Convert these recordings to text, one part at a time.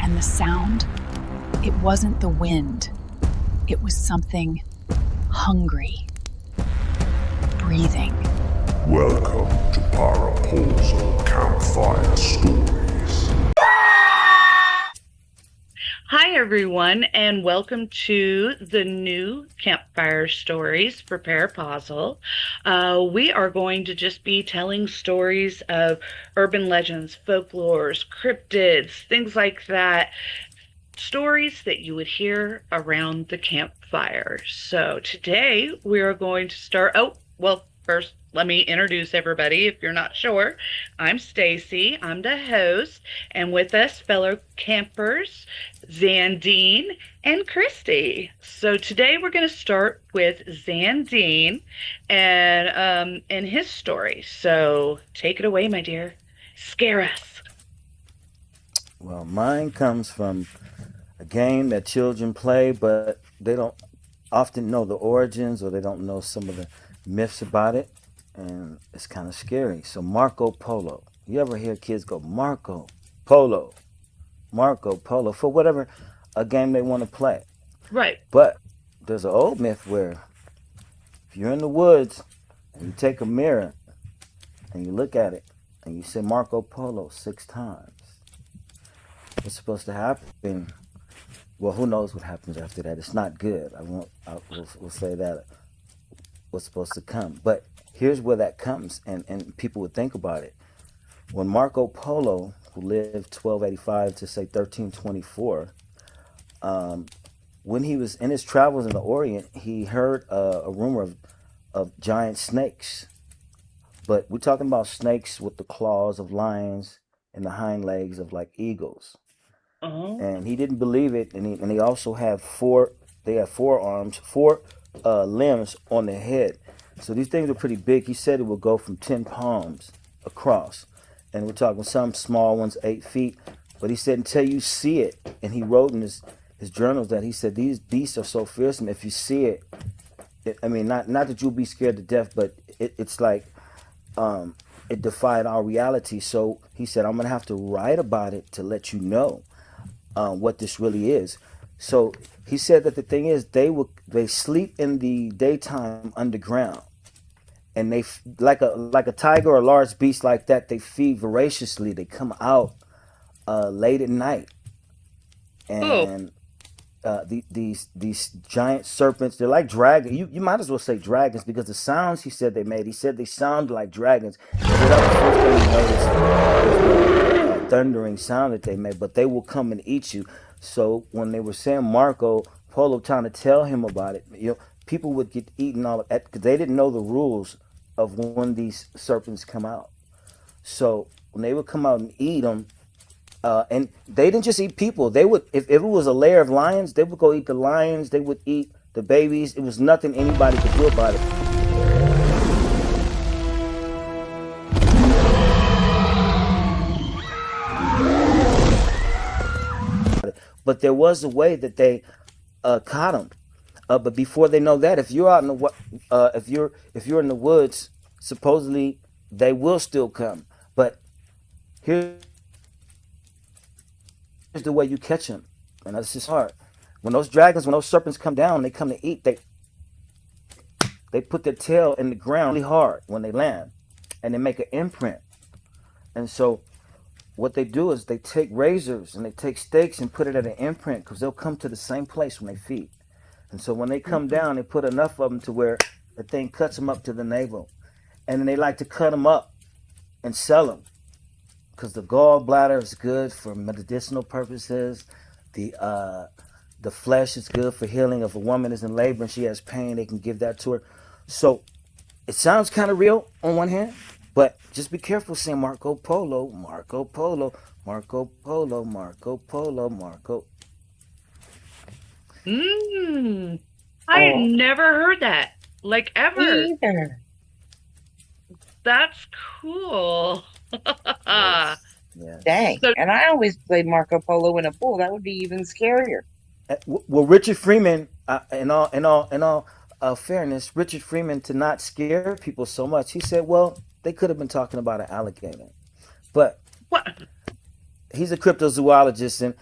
And the sound, it wasn't the wind. It was something hungry, breathing. Welcome to Parapausal Campfire Stories. Hi, everyone, and welcome to the new Campfire Stories for Parapausal. We are going to just be telling stories of urban legends, folklores, cryptids, things like that. Stories that you would hear around the campfire. So today we are going to start. First, let me introduce everybody if you're not sure. I'm Stacy. I'm the host, and with us, fellow campers, Zandine and Christy. So today we're going to start with Zandine and his story. So take it away, my dear. Scare us. Well, mine comes from a game that children play, but they don't often know the origins or they don't know some of the myths about it, and it's kind of scary. So Marco Polo. You ever hear kids go Marco Polo, Marco Polo for whatever a game they want to play? Right. But there's an old myth where if you're in the woods and you take a mirror and you look at it and you say Marco Polo 6 times, what's supposed to happen? Well, who knows what happens after that? It's not good. We'll say that what's supposed to come. But here's where that comes, and people would think about it. When Marco Polo, who lived 1285 to say 1324, when he was in his travels in the Orient, he heard a rumor of giant snakes. But we're talking about snakes with the claws of lions and the hind legs of like eagles. Oh. And he didn't believe it, and he also had four arms, four limbs on the head. So these things are pretty big. He said it would go from 10 palms across, and we're talking some small ones 8 feet. But he said until you see it, and he wrote in his journals that he said these beasts are so fearsome. If you see it, not that you'll be scared to death, but it's like it defied our reality. So he said, I'm gonna have to write about it to let you know what this really is. So he said that the thing is they sleep in the daytime underground, and they like a tiger or a large beast like that. They feed voraciously. They come out late at night, and these giant serpents. They're like dragons. You might as well say dragons because the sounds he said they made. He said they sound like dragons. So that was the first thing he noticed was the thundering sound that they made. But they will come and eat you. So when they were saying Marco Polo trying to tell him about it, people would get eaten all because they didn't know the rules of when these serpents come out. So when they would come out and eat them, and they didn't just eat people. They would, if it was a lair of lions, they would go eat the lions. They would eat the babies. It was nothing anybody could do about it. But there was a way that they caught them. But before they know that, if you're out in the if you're in the woods, supposedly they will still come. But here's the way you catch them, and that's just hard. When those serpents come down, they come to eat. They put their tail in the ground really hard when they land, and they make an imprint. And so what they do is they take razors and they take stakes and put it at an imprint because they'll come to the same place when they feed. And so when they come down, they put enough of them to where the thing cuts them up to the navel. And then they like to cut them up and sell them because the gallbladder is good for medicinal purposes. The flesh is good for healing. If a woman is in labor and she has pain, they can give that to her. So it sounds kind of real on one hand, but just be careful saying Marco Polo, Marco Polo, Marco Polo, Marco Polo, Marco. I had never heard that, like ever. Me either. That's cool. Yes. Yes. Dang. So- And I always played Marco Polo in a pool. That would be even scarier. Well, Richard Freeman, in all fairness, Richard Freeman, to not scare people so much, he said, well, they could have been talking about an alligator, but What? he's a cryptozoologist, and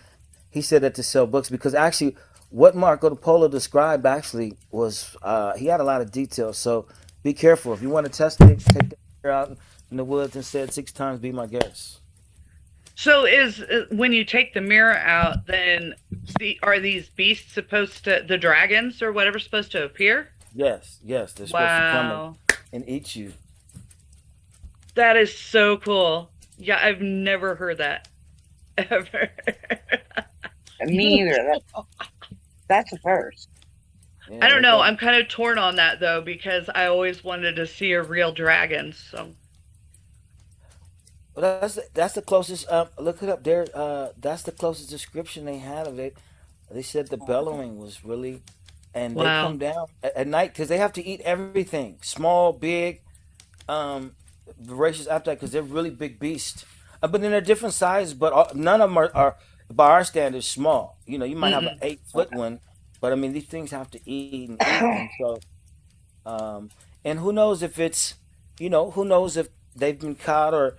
he said that to sell books because actually, what Marco Polo described actually was he had a lot of details. So be careful if you want to test it. Take the mirror out in the woods and say it 6 times. Be my guest. So is when you take the mirror out, then are these beasts supposed to, the dragons or whatever, supposed to appear? Yes, yes, they're supposed to come and eat you. That is so cool. Yeah, I've never heard that ever. Me either. That's a first. Yeah, I don't know. go. I'm kind of torn on that though because I always wanted to see a real dragon. So Well, that's the closest. Look it up there. That's the closest description they had of it. They said the bellowing was really, and they wow. come down at night because they have to eat everything, small, big, voracious appetite because they're really big beasts. But then they're different sizes, but none of them are by our standards small. You know, you might have an Mm-mm. 8 foot one, but I mean these things have to eat and eat, and so and who knows if it's, who knows if they've been caught or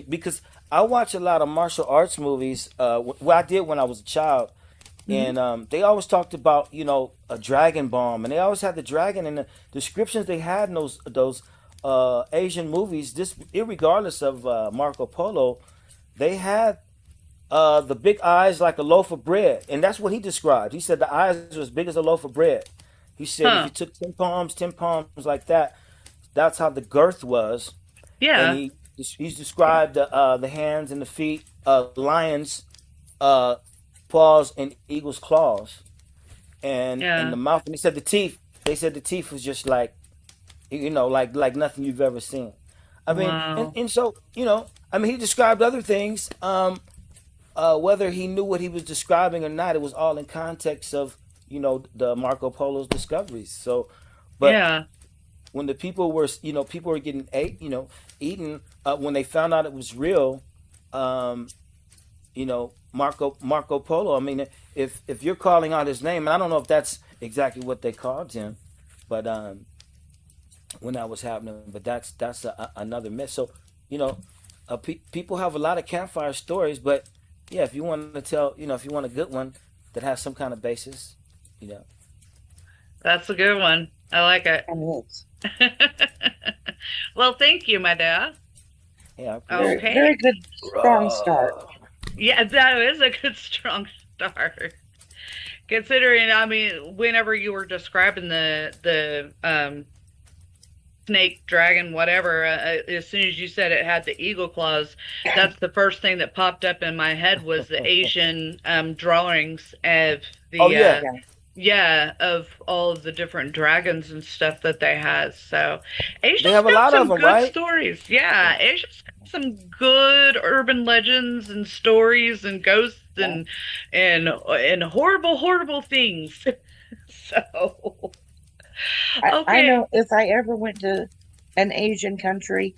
because I watch a lot of martial arts movies. What I did when I was a child, Mhm. and they always talked about a dragon bomb, and they always had the dragon in the descriptions they had in those Asian movies. This, irregardless of Marco Polo, they had the big eyes like a loaf of bread, and that's what he described. He said the eyes were as big as a loaf of bread. He said if Huh. you took 10 palms like that, that's how the girth was. And Yeah. he's described the hands and the feet, lions, uh, paws, and eagle's claws, and Yeah. the mouth. And he said the teeth. They said the teeth was just like like nothing you've ever seen. I mean, Wow. and so I mean, he described other things. Whether he knew what he was describing or not, it was all in context of the Marco Polo's discoveries. So, but Yeah. when the people were getting eaten when they found out it was real. Marco Polo. I mean, if you're calling out his name, and I don't know if that's exactly what they called him, but when that was happening, but that's another myth. So you know, people have a lot of campfire stories, but yeah, if you want to tell, if you want a good one that has some kind of basis, you know, That's a good one. I like it. And it's Well, thank you, my dad. yeah, I very, appreciate Okay. very good, strong start. it. Yeah, that is a good strong start. Considering, I mean, whenever you were describing the snake, dragon, whatever, as soon as you said it had the eagle claws, that's the first thing that popped up in my head was the Asian drawings of Oh the yeah, yeah, of all of the different dragons and stuff that they had. So they Asia's have a got lot of some them, good right? stories. Yeah, Yeah. Asia's got some good urban legends and stories and ghosts Yeah. and horrible, horrible things. So I okay. know if I ever went to an Asian country,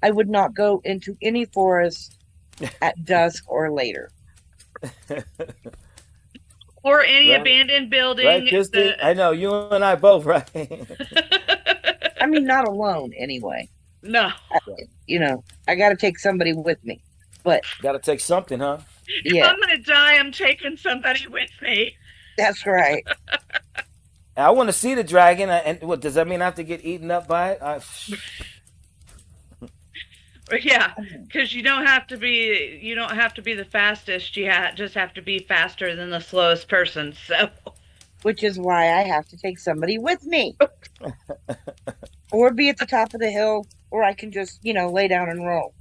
I would not go into any forest at dusk or later. Or any Right, abandoned right, building. Christy. The I know you and I both, right? I mean, not alone anyway. no. I, I got to take somebody with me. But Got to take something, huh? If yeah, I'm gonna die, I'm taking somebody with me. that's right. I want to see the dragon, and what does that mean? I have to get eaten up by it? Yeah, because you don't have to be the fastest. Just have to be faster than the slowest person. So Which is why I have to take somebody with me, or be at the top of the hill, or I can just, lay down and roll.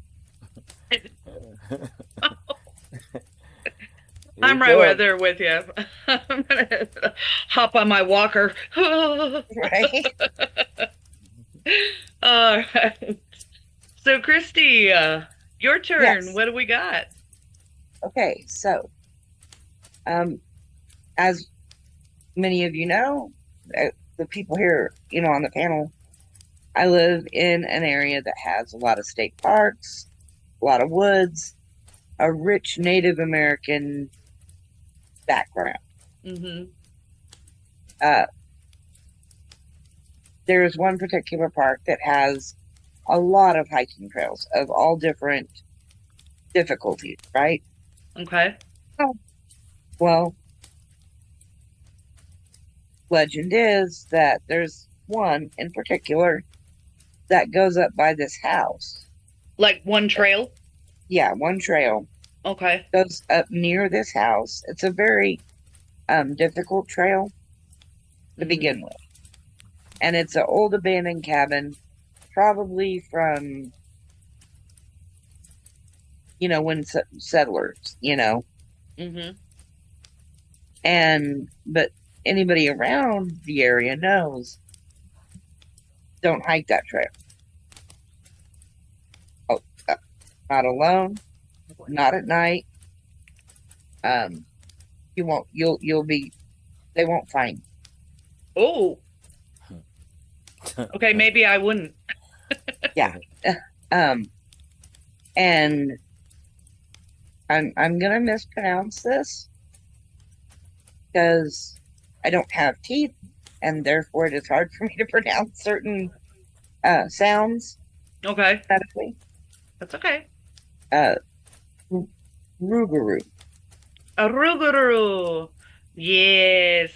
Here you I'm right go. there with you. I'm gonna hop on my walker. All Right? right. So, Christy, your turn. Yes. What do we got? Okay, so as many of you know, the people here, on the panel, I live in an area that has a lot of state parks, a lot of woods, a rich Native American background. Mm-hmm. Uh, there is one particular park that has a lot of hiking trails of all different difficulties, right? Okay. Well, legend is that there's one in particular that goes up by this house. Like one trail? Yeah, one trail Okay. goes up near this house. It's a very difficult trail to begin with. And it's an old abandoned cabin, probably from, when settlers, Mm-hmm. but anybody around the area knows, don't hike that trail. Oh, not alone, not at night. You won't. You'll be. They won't find you. Oh. Okay, maybe I wouldn't. Yeah. And I'm gonna mispronounce this because I don't have teeth, and therefore it is hard for me to pronounce certain sounds Okay. phonetically. That's okay. Rougarou. Aruguru. Yes.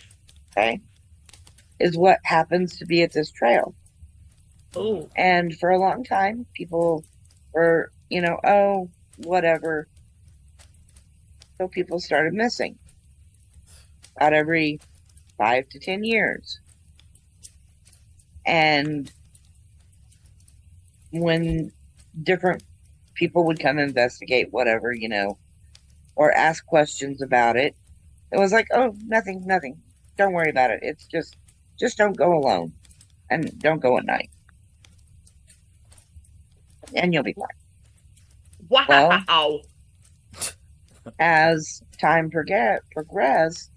Okay, is what happens to be at this trail. Oh. And for a long time, people were, oh, whatever. So people started missing about every 5 to 10 years. And when different people would come investigate whatever, or ask questions about it, it was like, oh, nothing. Don't worry about it. It's just don't go alone and don't go at night. And you'll be fine. Wow. Well, as time progressed,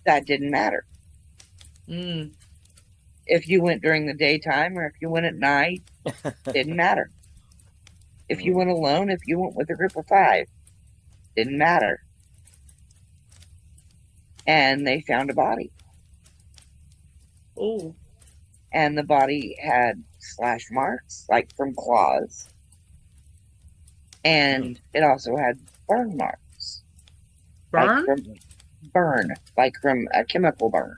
that didn't matter. Mm. If you went during the daytime or if you went at night, didn't matter. If you went alone, if you went with a group of 5, didn't matter. And they found a body. Oh. And the body had slash marks, like from claws. And it also had burn marks. Burn? Like from a chemical burn.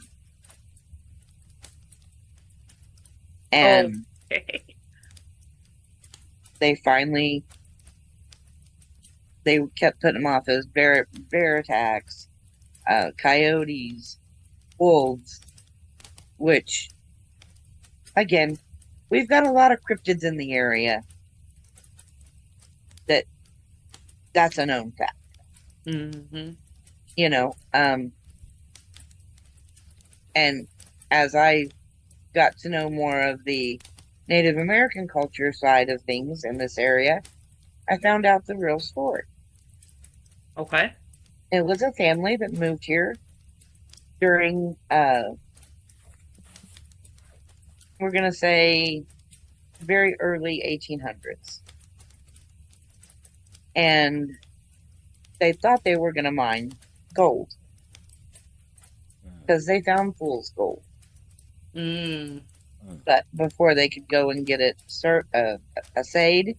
And Okay. they kept putting them off as bear attacks, coyotes, wolves, which, again, we've got a lot of cryptids in the area that's a known fact. Mm-hmm. And as I got to know more of the Native American culture side of things in this area, I found out the real story. Okay. It was a family that moved here during, we're going to say, very early 1800s. And they thought they were going to mine gold because they found fool's gold. Mm. But before they could go and get it assayed,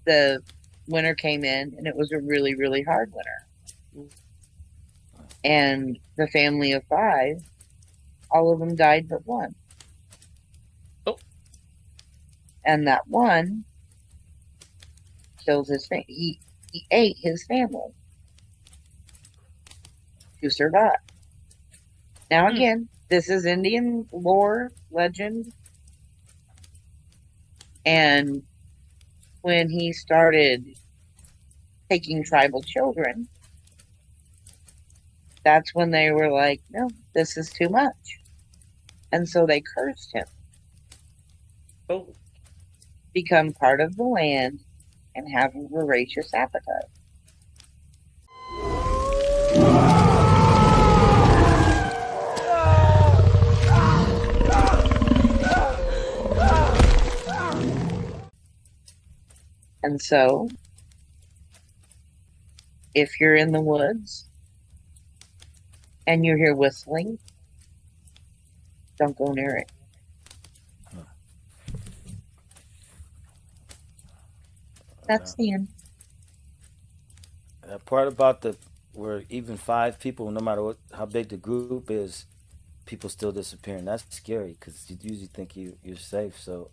the winter came in, and it was a really, really hard winter. And the family of 5, all of them died but one. Oh. And that one killed his family. He ate his family to survive. Now, again, this is Indian lore, legend. And when he started taking tribal children, that's when they were like, no, this is too much. And so they cursed him. Oh. Become part of the land and have a voracious appetite. And so, if you're in the woods and you hear whistling, don't go near it. That's the end. part about the where even five people, no matter how big the group is, people still disappearing. That's scary because you usually think you're safe. So,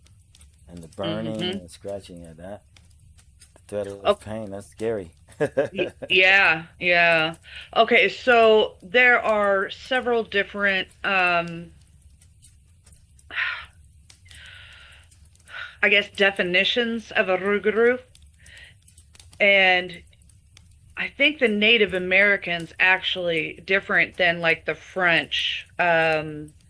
and the burning Mm-hmm. and scratching, yeah, that the threat of Oh, pain, that's scary. yeah, yeah. Okay, so there are several different, I guess, definitions of a rougarou, and I think the Native Americans actually different than like the French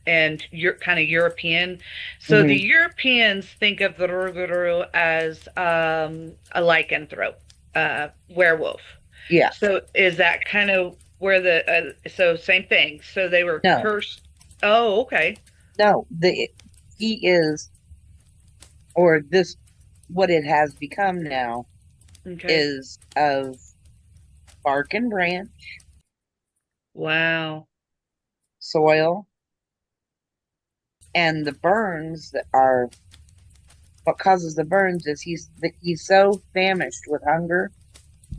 and your kind of European. So the Hmm. Europeans think of the Rougarou as a lycanthrope, werewolf. Yeah. So is that kind of where so same thing. So they were No, cursed. Oh, okay. no. He is, or this, what it has become now Okay. is of bark and branch, Wow. soil, and the burns that are what causes the burns is he's so famished with hunger.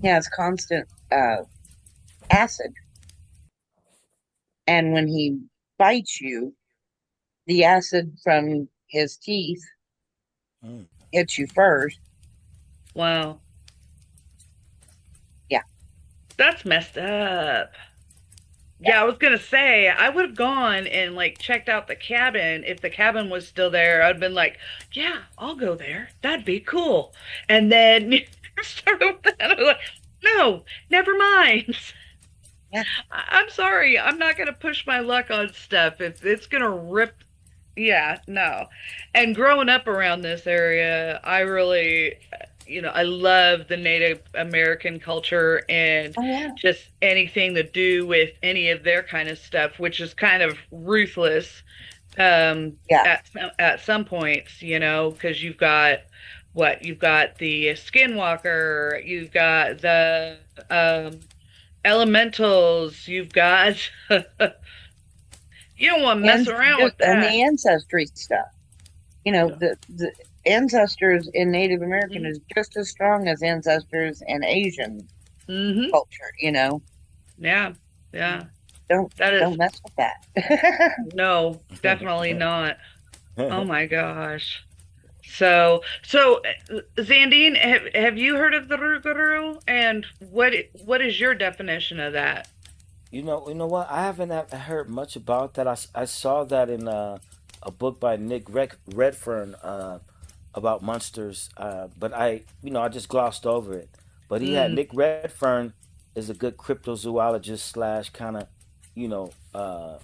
He has constant acid, and when he bites you, the acid from his teeth Mm. hits you first. Wow. Yeah, That's messed up. yeah, Yeah, I was gonna say I would have gone and like checked out the cabin if the cabin was still there. I'd been like, yeah, I'll go there. That'd be cool. And then start with that. I was like, no, never mind. yeah. I'm sorry. I'm not gonna push my luck on stuff if it's gonna rip. Yeah, no. And growing up around this area, I really, I love the Native American culture and Oh yeah, just anything to do with any of their kind of stuff, which is kind of ruthless yeah. at some points, because you've got the skinwalker, you've got the elementals, you've got you don't want to mess And around just with and that. the ancestry stuff. Yeah. The ancestors in Native American Mm-hmm. is just as strong as ancestors in Asian Mm-hmm. culture. Yeah, yeah. Don't That is don't mess with that. no, definitely not. Oh my gosh. So, Zandine, have you heard of the Rougarou? And what is your definition of that? You know what? I haven't heard much about that. I saw that in a book by Redfern about monsters, but I just glossed over it. But Mm, Nick Redfern is a good cryptozoologist slash kind of,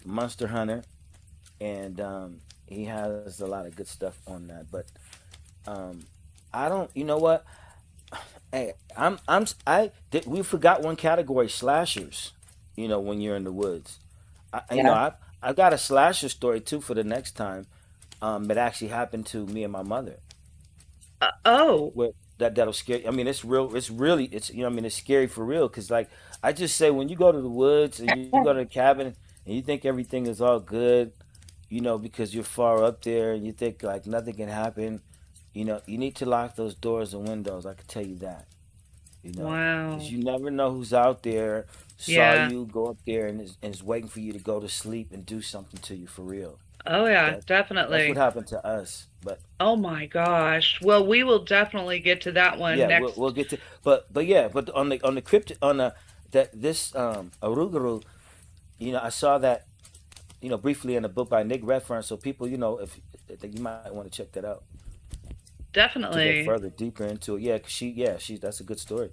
monster hunter, and he has a lot of good stuff on that. But um, I don't. You know what? Hey, we forgot one category: slashers. When you're in the woods, Yeah. I got a slasher story too for the next time. That actually happened to me and my mother. oh, What that'll scare. I mean, it's real. It's really. It's I mean, it's scary for real. Cause like I just say, when you go to the woods and you go to the cabin and you think everything is all good, because you're far up there and you think like nothing can happen. You need to lock those doors and windows. I can tell you that. Because wow. you never know who's out there, saw Yeah. you go up there and is waiting for you to go to sleep and do something to you for real. Oh yeah, That's what definitely. happened to us. But Oh my gosh. Well, we will definitely get to that one yeah, we'll next. get to. But yeah, but on the crypt on the that this Aruguru, I saw that briefly in a book by Nick Redfern. So people, if I think you might want to check that out to go Definitely. further deeper into it. Yeah, 'cause she that's a good story.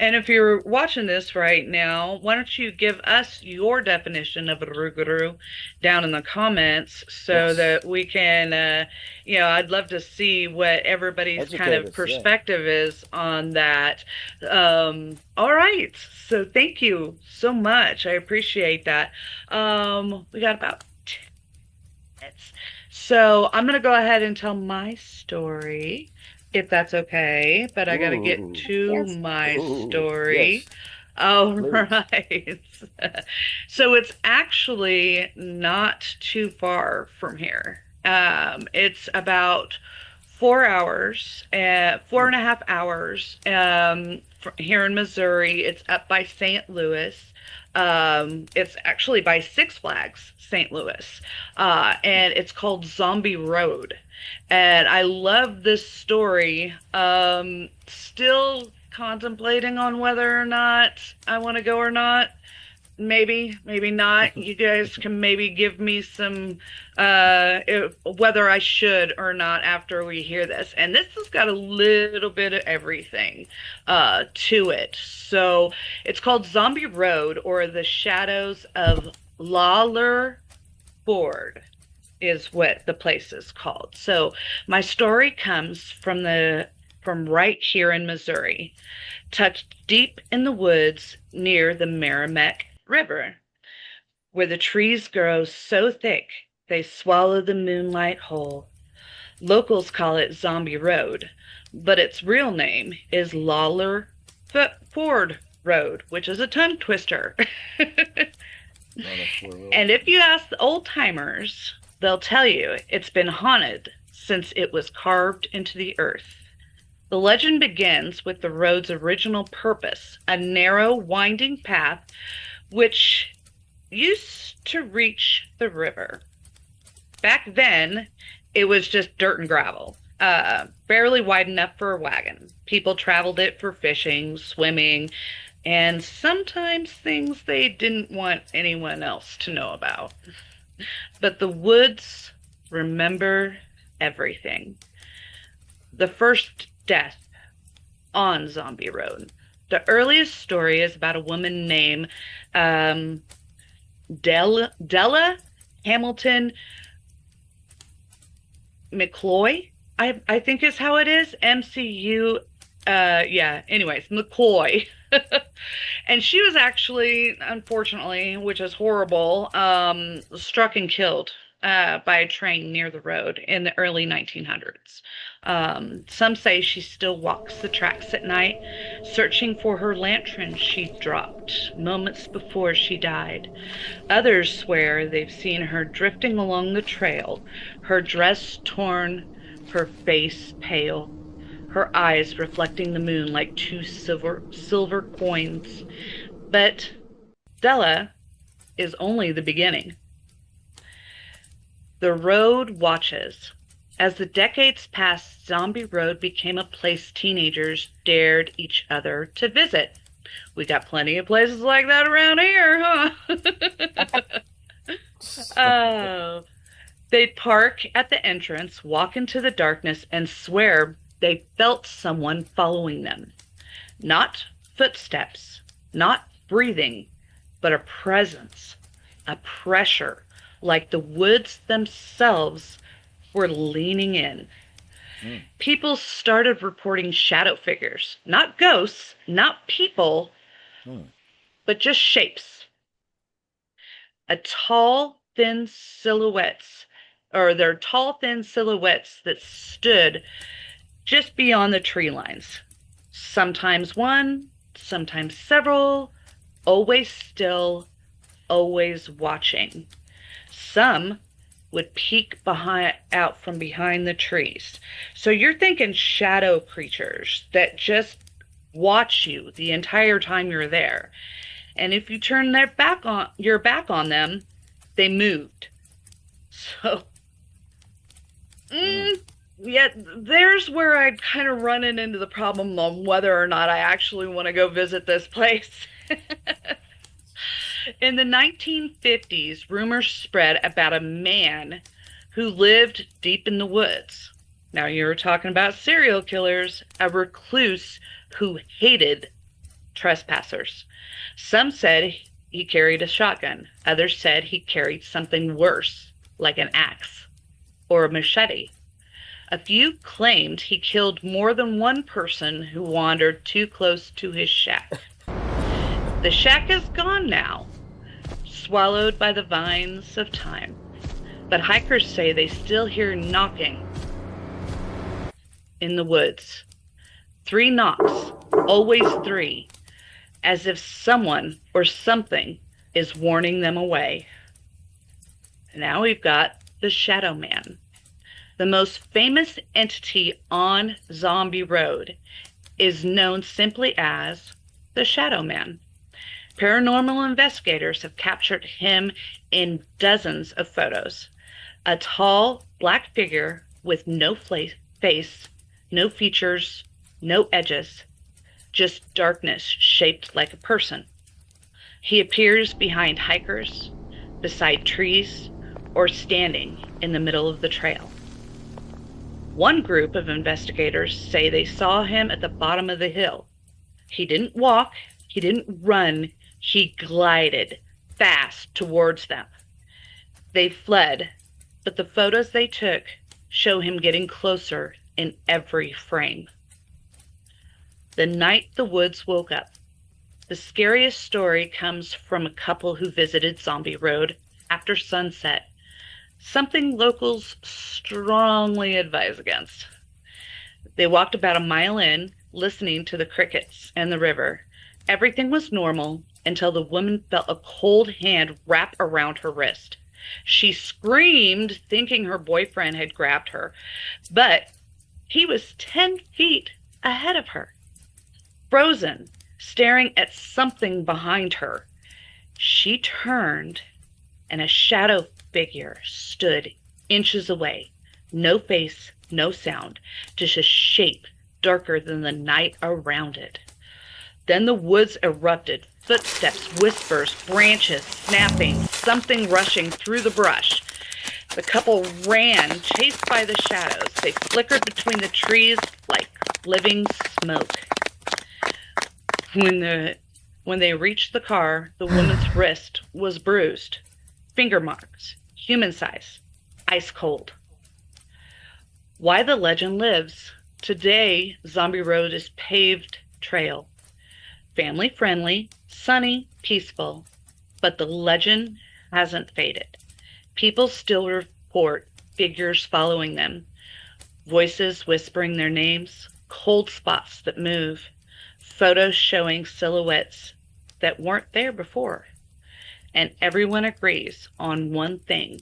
And if you're watching this right now, why don't you give us your definition of a rougarou down in the comments so Yes, that we can, I'd love to see what everybody's kind educate of us. Yeah. perspective is on that. All right. So thank you so much. I appreciate that. We got about 10 minutes. So I'm going to go ahead and tell my story if that's okay, but I got to get Ooh, to Yes. my ooh, story. yes, All please. right. So it's actually not too far from here. It's about 4 hours, 4.5 hours. here in Missouri. It's up by St. Louis. It's actually by Six Flags, St. Louis, and it's called Zombie Road. And I love this story. Still contemplating on whether or not I want to go or not. Maybe, maybe not. You guys can maybe give me some whether I should or not after we hear this. And this has got a little bit of everything to it. So it's called Zombie Road, or The Shadows of Lawler Ford is what the place is called. So my story comes from right here in Missouri, tucked deep in the woods near the Merrimack River, where the trees grow so thick they swallow the moonlight whole. Locals call it Zombie Road, but its real name is Lawler Ford Road, which is a tongue twister. And if you ask the old timers, they'll tell you it's been haunted since it was carved into the earth. The legend begins with the road's original purpose, a narrow, winding path which used to reach the river. Back then, it was just dirt and gravel, barely wide enough for a wagon. People traveled it for fishing, swimming, and sometimes things they didn't want anyone else to know about. But the woods remember everything. The first death on Zombie Road. The earliest story is about a woman named Della Hamilton McCloy, I think is how it is. MCU, anyways, McCloy. And she was actually, unfortunately, which is horrible, struck and killed by a train near the road in the early 1900s. Some say she still walks the tracks at night, searching for her lantern she dropped moments before she died. Others swear they've seen her drifting along the trail, her dress torn, her face pale, her eyes reflecting the moon like two silver coins. But Della is only the beginning. The road watches. As the decades passed, Zombie Road became a place teenagers dared each other to visit. We got plenty of places like that around here, huh? Oh. They'd park at the entrance, walk into the darkness, and swear they felt someone following them. Not footsteps, not breathing, but a presence, a pressure, like the woods themselves were leaning in. People started reporting shadow figures, not ghosts, not people, but just shapes. They're tall, thin silhouettes that stood just beyond the tree lines. Sometimes one, sometimes several, always still, always watching. Some would peek out from behind the trees. So you're thinking shadow creatures that just watch you the entire time you're there. And if you turn your back on them, they moved. So, yeah, there's where I'm kind of running into the problem on whether or not I actually want to go visit this place. In the 1950s, rumors spread about a man who lived deep in the woods. Now, you're talking about serial killers, a recluse who hated trespassers. Some said he carried a shotgun. Others said he carried something worse, like an axe or a machete. A few claimed he killed more than one person who wandered too close to his shack. The shack is gone now, swallowed by the vines of time. But hikers say they still hear knocking in the woods. 3 knocks, always 3, as if someone or something is warning them away. Now we've got the Shadow Man, the most famous entity on Zombie Road. is known simply as the Shadow Man. Paranormal investigators have captured him in dozens of photos. A tall, black figure with no face, no features, no edges, just darkness shaped like a person. He appears behind hikers, beside trees, or standing in the middle of the trail. One group of investigators say they saw him at the bottom of the hill. He didn't walk, he didn't run, he glided fast towards them. They fled, but the photos they took show him getting closer in every frame. The night the woods woke up, the scariest story comes from a couple who visited Zombie Road after sunset, something locals strongly advise against. They walked about a mile in, listening to the crickets and the river. Everything was normal until the woman felt a cold hand wrap around her wrist. She screamed, thinking her boyfriend had grabbed her, but he was 10 feet ahead of her, frozen, staring at something behind her. She turned, and a shadow figure stood inches away. No face, no sound, just a shape darker than the night around it. Then the woods erupted. Footsteps, whispers, branches snapping, something rushing through the brush. The couple ran, chased by the shadows. They flickered between the trees like living smoke. When they reached the car, the woman's wrist was bruised. Finger marks, human size, ice cold. Why the legend lives. Today, Zombie Road is paved trail. Family friendly, sunny, peaceful, but the legend hasn't faded. People still report figures following them, voices whispering their names, cold spots that move, photos showing silhouettes that weren't there before. And everyone agrees on one thing: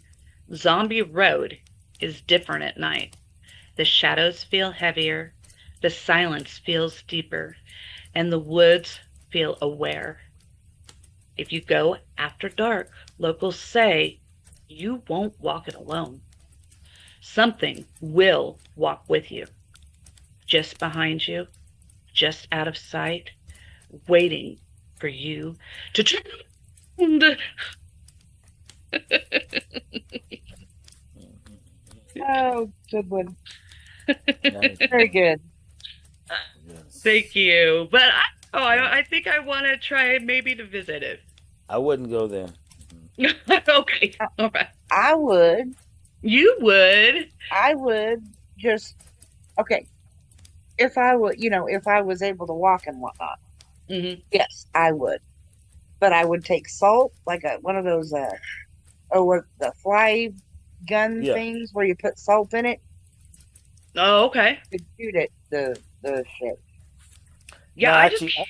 Zombie Road is different at night. The shadows feel heavier, the silence feels deeper, and the woods feel aware. If you go after dark, locals say you won't walk it alone. Something will walk with you, just behind you, just out of sight, waiting for you to turn. Oh, good one. Nice. Very good. Yes. Thank you. But I think I want to try maybe to visit it. I wouldn't go there. Okay. All right. I would. You would. I would just okay. If I would, if I was able to walk and whatnot, Hmm. yes, I would. But I would take salt, like one of those, what the fly gun Yeah. things where you put salt in it Oh, okay. to shoot it. The shit. Yeah, No, I actually, just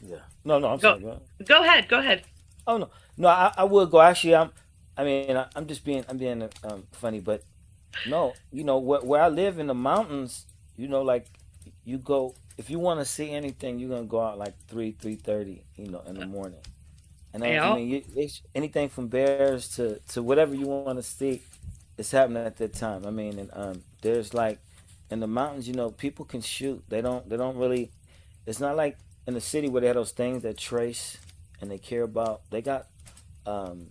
Yeah. No, I'm go sorry. Go ahead. go ahead. Go ahead. Oh no, no, I would go. Actually, I'm just being funny, but no, where I live in the mountains, like you go if you want to see anything, you're gonna go out like 3:30, in the morning, and I Yeah. mean, it's anything from bears to whatever you want to see, it's happening at that time. I mean, and there's like in the mountains, people can shoot. They don't really. It's not like in the city where they have those things that trace and they care about. They got um,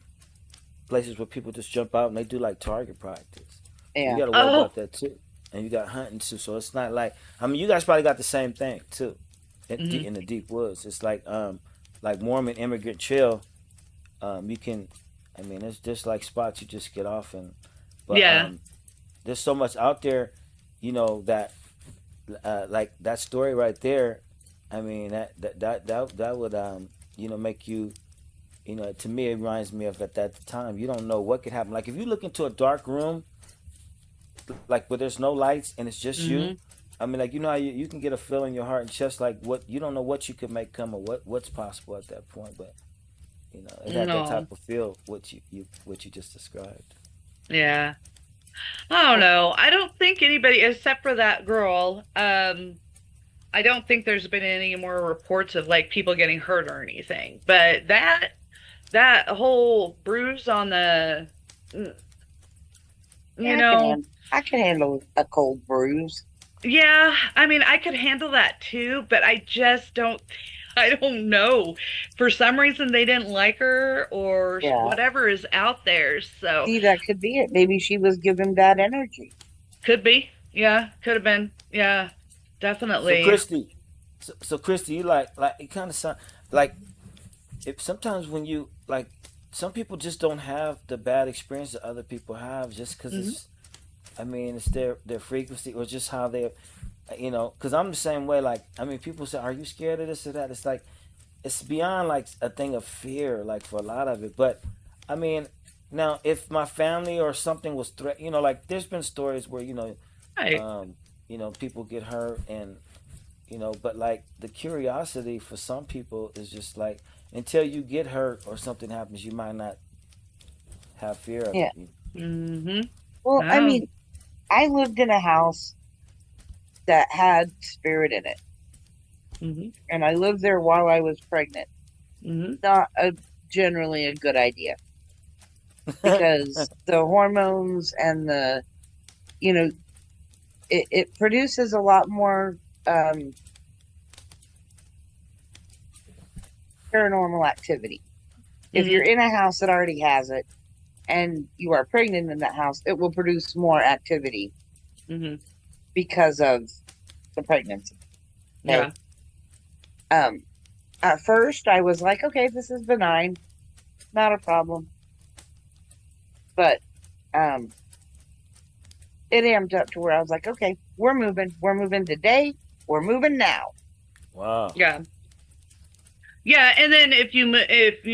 places where people just jump out and they do like target practice. You Yeah. got to worry Oh. about that too, and you got hunting too. So it's not like you guys probably got the same thing too, Hmm. in the deep woods. It's like Mormon Immigrant Trail. You can, it's just like spots you just get off and, but Yeah. there's so much out there, that like that story right there. I mean that would make you. To me, it reminds me of at that time. You don't know what could happen. Like if you look into a dark room, like where there's no lights and it's just you. Hmm. I mean, like how you can get a feel in your heart and chest, like what you don't know what you could make come or what's possible at that point. But it had that No. type of feel what you just described. Yeah. I don't know. I don't think anybody, except for that girl, I don't think there's been any more reports of like people getting hurt or anything. But that whole bruise on the, you know, I can handle a cold bruise. yeah, I mean, I could handle that too, but I just don't, I don't know. For some reason, they didn't like her or Yeah. whatever is out there. So See, that could be it. Maybe she was given bad energy. could be. Yeah, could have been. Yeah, So definitely. Christy, so Christy, you like it kind of sound like if sometimes when you like some people just don't have the bad experience that other people have just because Hmm. it's I mean it's their frequency or just how they because I'm the same way. Like I mean, people say, "Are you scared of this or that?" It's like it's beyond like a thing of fear, like for a lot of it. But I mean, now if my family or something was like there's been stories where Right. um, people get hurt and but like the curiosity for some people is just like until you get hurt or something happens, you might not have fear of Yeah. it. Hmm. Well, I Oh. mean, I lived in a house that had spirit in it, Hmm. and I lived there while I was pregnant. Hmm. Not generally a good idea because the hormones and you know, it produces a lot more paranormal activity. If you're Hmm. in a house that already has it and you are pregnant in that house, it will produce more activity Hmm. because of the pregnancy. Okay. Yeah. Um, at first, I was like, okay, this is benign, not a problem. But um, it amped up to where I was like, okay, we're moving. We're moving today. We're moving now. Wow. Yeah. Yeah, and then if you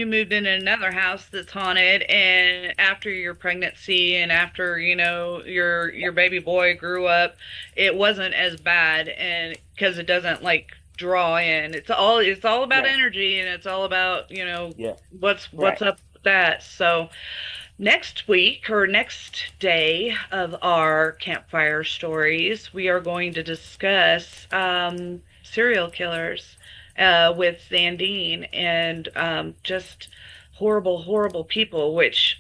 moved in another house that's haunted, and after your pregnancy and after your baby boy grew up, it wasn't as bad, and because it doesn't like draw in. It's all about Right. energy, and it's all about Yeah. what's Right. up with that. So next week or next day of our campfire stories, we are going to discuss serial killers with Sandine and just horrible, horrible people, which,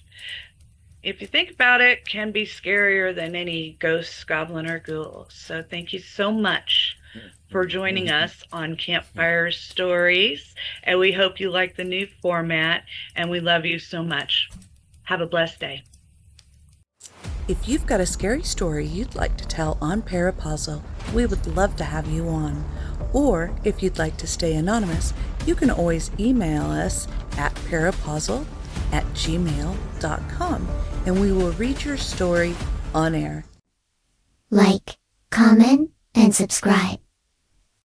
if you think about it, can be scarier than any ghost, goblin, or ghoul. So thank you so much for joining us on Campfire Stories, and we hope you like the new format, and we love you so much. Have a blessed day. If you've got a scary story you'd like to tell on Parapausal, we would love to have you on. Or if you'd like to stay anonymous, you can always email us at parapausal@gmail.com and we will read your story on air. Like, comment, and subscribe.